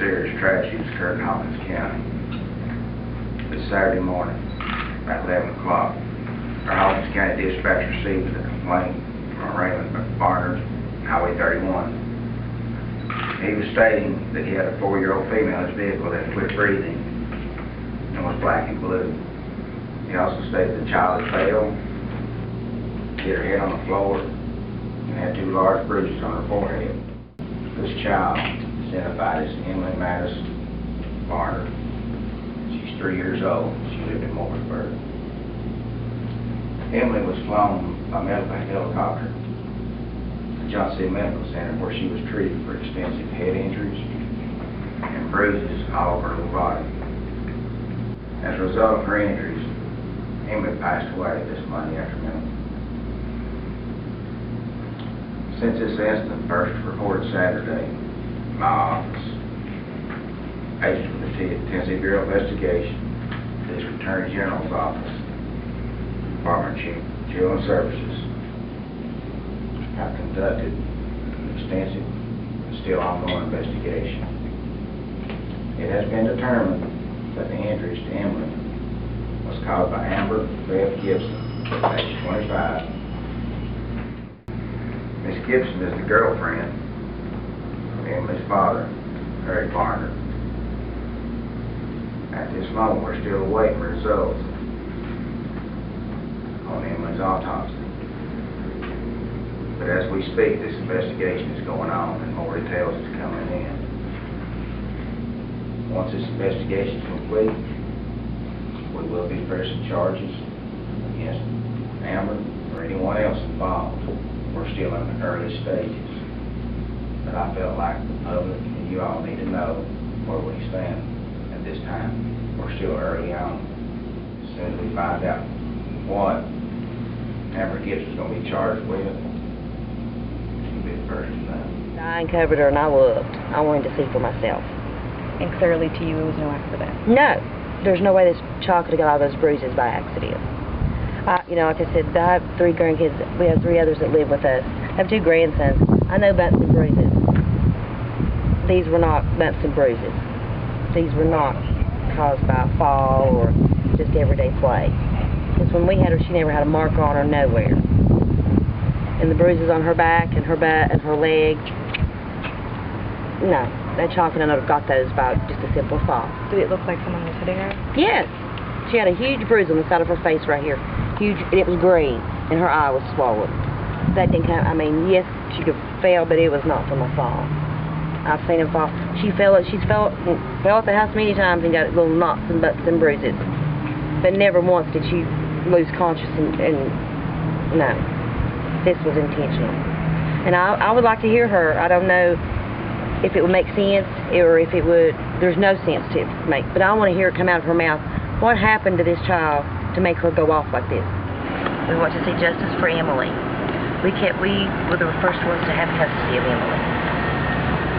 serious tragedy has occurred in Hawkins County. This Saturday morning, about 11 o'clock, our Hawkins County dispatch received a complaint from Raymond Barnard, Highway 31. He was stating that he had a 4-year-old female in his vehicle that quit breathing and was black and blue. He also stated the child had fell, hit her head on the floor, and had 2 large bruises on her forehead. This child, identified as Emily Madison Barnard. She's 3 years old. She lived in Morrisburg. Emily was flown by medical helicopter to John C. Medical Center, where she was treated for extensive head injuries and bruises all over her body. As a result of her injuries, Emily passed away this Monday afternoon. Since this incident first reported Saturday, my office, agents with the Tennessee Bureau of Investigation, District Attorney General's Office, Department of Children's Services, have conducted an extensive and still ongoing investigation. It has been determined that the injuries to Emily was caused by Amber Beth Gibson, age 25. Miss Gibson is the girlfriend of Emily's father, Eric Barnard. At this moment, we're still awaiting results on Emily's autopsy. But as we speak, this investigation is going on and more details is coming in. Once this investigation is complete, we will be pressing charges against Amber or anyone else involved. We're still in the early stages. But I felt like the public and you all need to know where we stand at this time. We're still early on. As soon as we find out what Amber Gibson's going to be charged with, she'll be the first to know. I uncovered her and I looked. I wanted to see for myself. And clearly to you it was no accident? No. There's no way this child could have got all those bruises by accident. You know, like I said, I have 3 grandkids. We have 3 others that live with us. I have 2 grandsons. I know bumps and bruises. These were not bumps and bruises. These were not caused by a fall or just everyday play. Because when we had her, she never had a mark on her nowhere. And the bruises on her back and her butt and her leg, no. That child could not have got those by just a simple fall. Did it look like someone was hitting her? Yes. She had a huge bruise on the side of her face right here. Huge, and it was green, and her eye was swollen. That didn't come, I mean, yes, she could fail, but it was not from a fall. I've seen her fall. She's fell at the house many times and got little knots and bumps and bruises. But never once did she lose consciousness and no. This was intentional. And I would like to hear her. I don't know if it would make sense or if it would, there's no sense to make, but I want to hear it come out of her mouth. What happened to this child to make her go off like this? We want to see justice for Emily. We were the first ones to have custody of Emily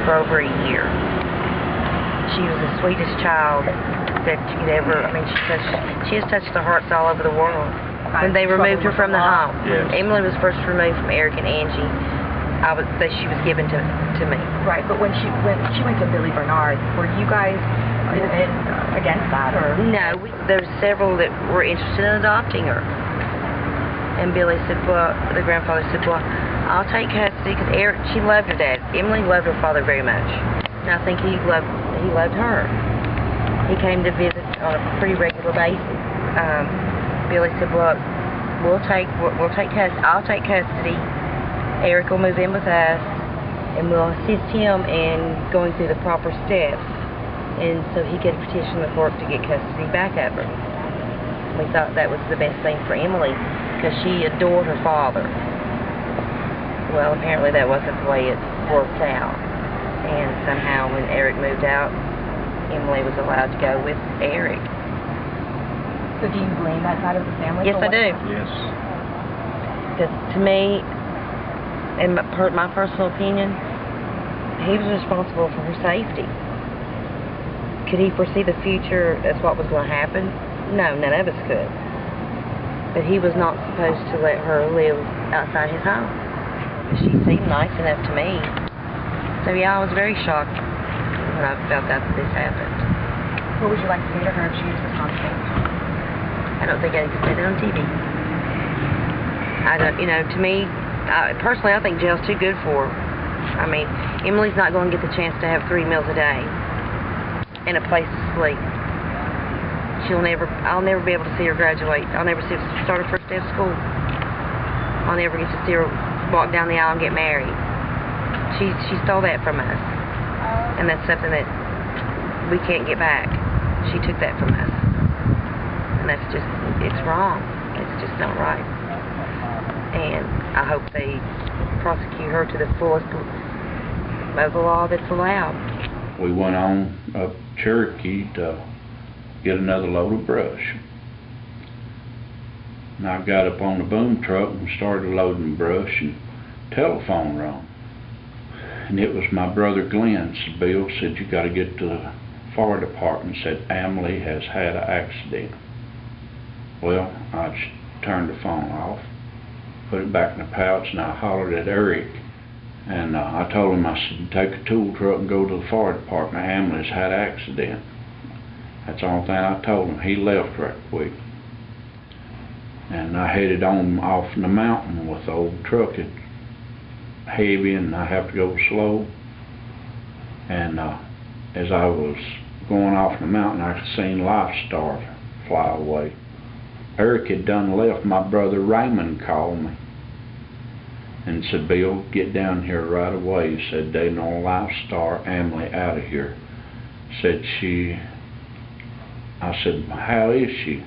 for over a year. She was the sweetest child that you could ever, I mean, she has touched the hearts all over the world. When they removed her from the home. Yes. Emily was first removed from Eric and Angie. She was given to me. Right, but when she went to Billy Bernard, were you guys against that, or? No, there's several that were interested in adopting her. And Billy said, well, the grandfather said, well, I'll take custody, because Eric, she loved her dad. Emily loved her father very much. And I think he loved her. He came to visit on a pretty regular basis. Billy said, well, we'll take custody. I'll take custody. Eric will move in with us, and we'll assist him in going through the proper steps. And so he could petition the court to get custody back of her. We thought that was the best thing for Emily, because she adored her father. Well, apparently that wasn't the way it worked out. And somehow when Eric moved out, Emily was allowed to go with Eric. So do you blame that side of the family? Yes, I do. Yes. Because to me, in my personal opinion, he was responsible for her safety. Could he foresee the future as what was going to happen? No, none of us could. But he was not supposed to let her live outside his home. She seemed nice enough to me. So yeah, I was very shocked when I found out that this happened. What would you like to say to her if she was responsible? I don't think I can say that on TV. I don't, you know, to me, personally, I think jail's too good for her. I mean, Emily's not going to get the chance to have 3 meals a day and a place to sleep. I'll never be able to see her graduate. I'll never see her start her first day of school. I'll never get to see her walk down the aisle and get married. She stole that from us. And that's something that we can't get back. She took that from us. And that's just, it's wrong. It's just not right. And I hope they prosecute her to the fullest of the law that's allowed. We went on up Cherokee to get another load of brush. And I got up on the boom truck and started loading brush, and telephone rang. And it was my brother Glenn. So Bill said, you got to get to the fire department. Said Emily has had an accident. Well, I just turned the phone off, put it back in the pouch, and I hollered at Eric. And I told him, I said, take a tool truck and go to the fire department. Emily's had an accident. That's the only thing I told him. He left right quick. And I headed on off in the mountain with the old truck. It's heavy and I have to go slow. And as I was going off the mountain, I could see Lifestar fly away. Eric had done left. My brother Raymond called me and said, Bill, get down here right away. He said, they know Lifestar Emily out of here. Said I said, how is she?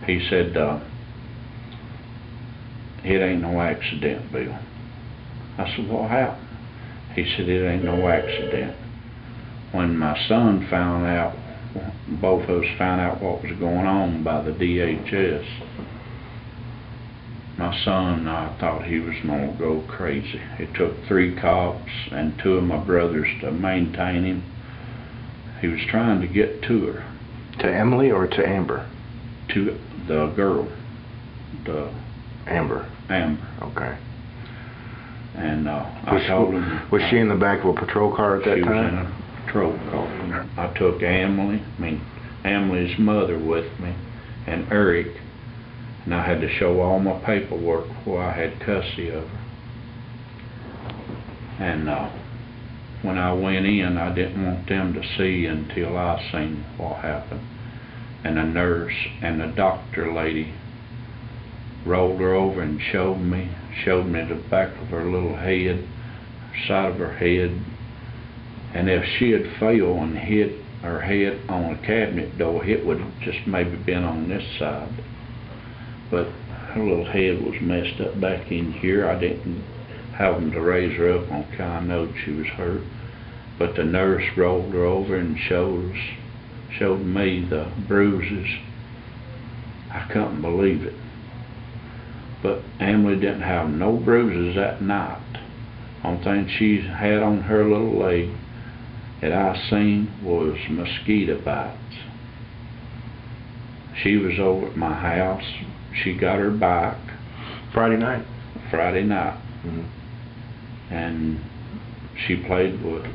He said, it ain't no accident, Bill. I said, what happened? He said, it ain't no accident. When my son found out, both of us found out what was going on by the DHS, my son, thought he was going to go crazy. It took 3 cops and 2 of my brothers to maintain him. He was trying to get to her. To Emily or to Amber? To the girl. Amber. Amber. Okay. And I told him... Was she in the back of a patrol car at that time? She was in a patrol car. I took Emily's mother with me, and Eric, and I had to show all my paperwork before I had custody of her. And when I went in, I didn't want them to see until I seen what happened. And the nurse and the doctor lady rolled her over and showed me the back of her little head, side of her head. And if she had fell and hit her head on a cabinet door, it would have just maybe been on this side. But her little head was messed up back in here. I didn't have them to raise her up on account I knowed she was hurt. But the nurse rolled her over and showed me the bruises. I couldn't believe it. But Emily didn't have no bruises that night. Only thing she had on her little leg that I seen was mosquito bites. She was over at my house. She got her bike. Friday night? Friday night. Mm-hmm. And she played with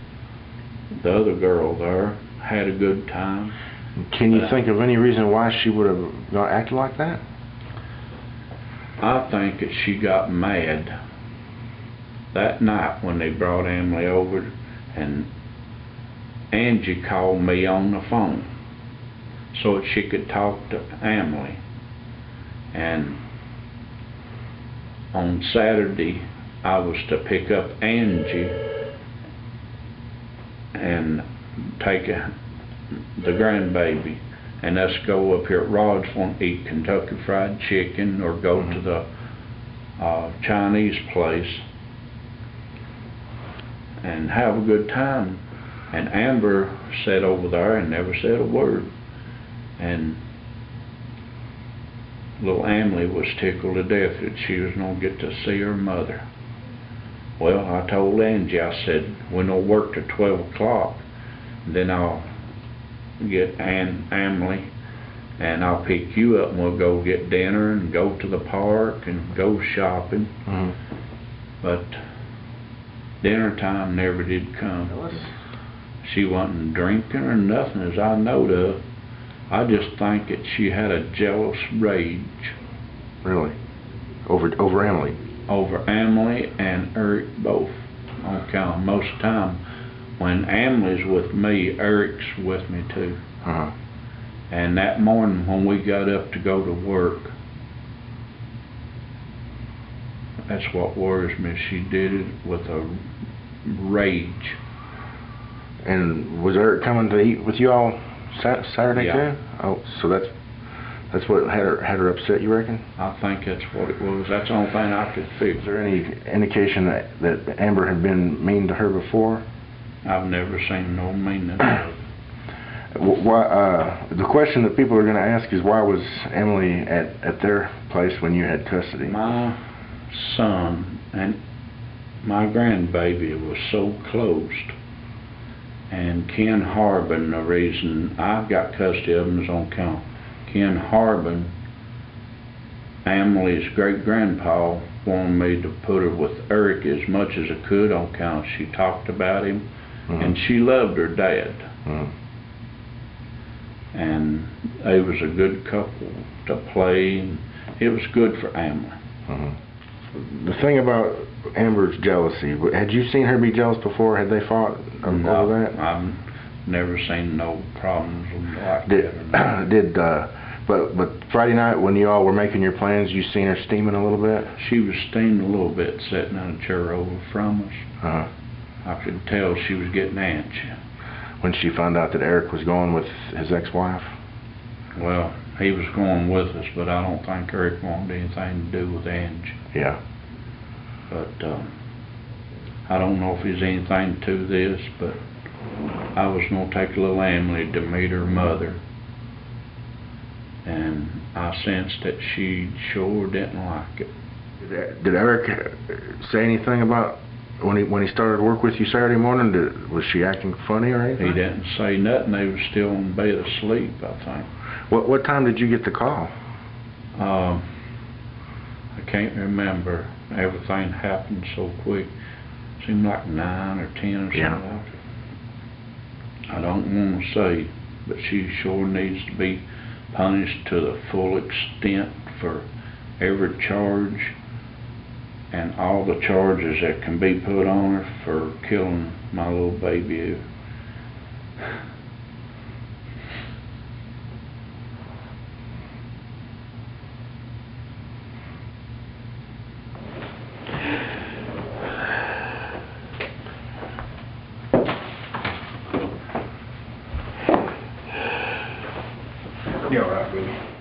the other girl there, had a good time. Can you think of any reason why she would have acted like that? I think that she got mad that night when they brought Emily over, and Angie called me on the phone so that she could talk to Emily. And on Saturday I was to pick up Angie and take the grandbaby and us go up here at Rodsville and eat Kentucky Fried Chicken or go to the Chinese place and have a good time. And Amber sat over there and never said a word. And little Emily was tickled to death that she was going to get to see her mother. Well, I told Angie, I said, we don't work till 12 o'clock. Then I'll get Emily and I'll pick you up and we'll go get dinner and go to the park and go shopping. Mm-hmm. But dinner time never did come. She wasn't drinking or nothing as I knowed of. I just think that she had a jealous rage Really? Over Emily? over Emily and Eric both. On account of most of the time, when Emily's with me, Eric's with me too. Uh-huh. And that morning when we got up to go to work, that's what worries me. She did it with a rage. And was Eric coming to eat with you all Saturday Yeah. too? Oh, so that's what had her upset, you reckon? I think that's what it was. That's the only thing I could Is figure. there any indication that Amber had been mean to her before? I've never seen no meanness. Why, the question that people are going to ask is, why was Emily at their place when you had custody? My son and my grandbaby was so close. And Ken Harbin, the reason I got custody of him is on account Ken Harbin, Emily's great-grandpa, wanted me to put her with Eric as much as I could on account she talked about him, and she loved her dad. And they was a good couple to play, and it was good for Emily. The thing about Amber's jealousy, had you seen her be jealous before? Had they fought over that? I've never seen no problems like that. But Friday night when you all were making your plans, you seen her steaming a little bit? She was steaming a little bit sitting in a chair over from us. Uh-huh. I could tell she was getting antsy. When she found out that Eric was going with his ex-wife? Well, he was going with us, but I don't think Eric wanted anything to do with Angie. Yeah. But I don't know if there's anything to this, but I was going to take little Emily to meet her mother. And I sensed that she sure didn't like it. Did Eric say anything about when he started work with you Saturday morning? Was she acting funny or anything? He didn't say nothing. They was still in bed asleep, I think. What time did you get the call? I can't remember. Everything happened so quick. Seemed like 9 or 10 or something Yeah. like that. I don't want to say, but she sure needs to be punished to the full extent for every charge and all the charges that can be put on her for killing my little baby. You all right, Billy?